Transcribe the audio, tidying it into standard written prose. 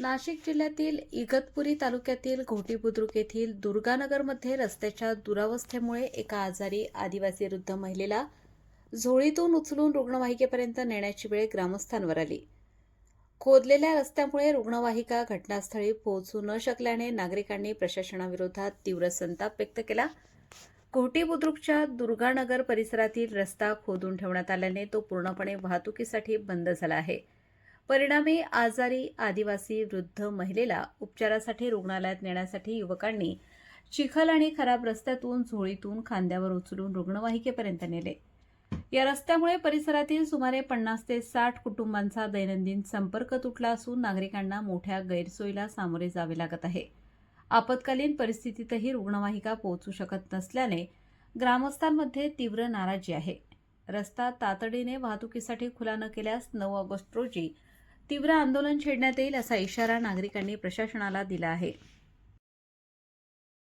नाशिक जिल्ह्यातील इगतपुरी तालुक्यातील घोटी बुद्रुक येथील दुर्गानगरमध्ये रस्त्याच्या दुरावस्थेमुळे एका आजारी आदिवासी वृद्ध महिलेला झोळीतून उचलून रुग्णवाहिकेपर्यंत नेण्याची वेळ ग्रामस्थांवर आली. खोदलेल्या रस्त्यामुळे रुग्णवाहिका घटनास्थळी पोहोचू न शकल्याने नागरिकांनी प्रशासनाविरोधात तीव्र संताप व्यक्त केला. घोटी बुद्रुकच्या दुर्गानगर परिसरातील रस्ता खोदून ठेवण्यात आल्याने तो पूर्णपणे वाहतुकीसाठी बंद झाला आहे. परिणामी आजारी आदिवासी वृद्ध महिलेला उपचारासाठी रुग्णालयात नेण्यासाठी युवकांनी चिखल आणि खराब रस्त्यातून झोळीतून खांद्यावर उचलून रुग्णवाहिकेपर्यंत नेले. या रस्त्यामुळे परिसरातील सुमारे 50 ते 60 कुटुंबांचा दैनंदिन संपर्क तुटला असून नागरिकांना मोठ्या गैरसोयीला सामोरे जावे लागत आहे. आपत्कालीन परिस्थितीतही रुग्णवाहिका पोहोचू शकत नसल्याने ग्रामस्थांमध्ये तीव्र नाराजी आहे. रस्ता तातडीने वाहतुकीसाठी खुला न केल्यास 9 ऑगस्ट रोजी तीव्र आंदोलन छेडण्यात येईल असा इशारा नागरिकांनी प्रशासनाला दिला आहे.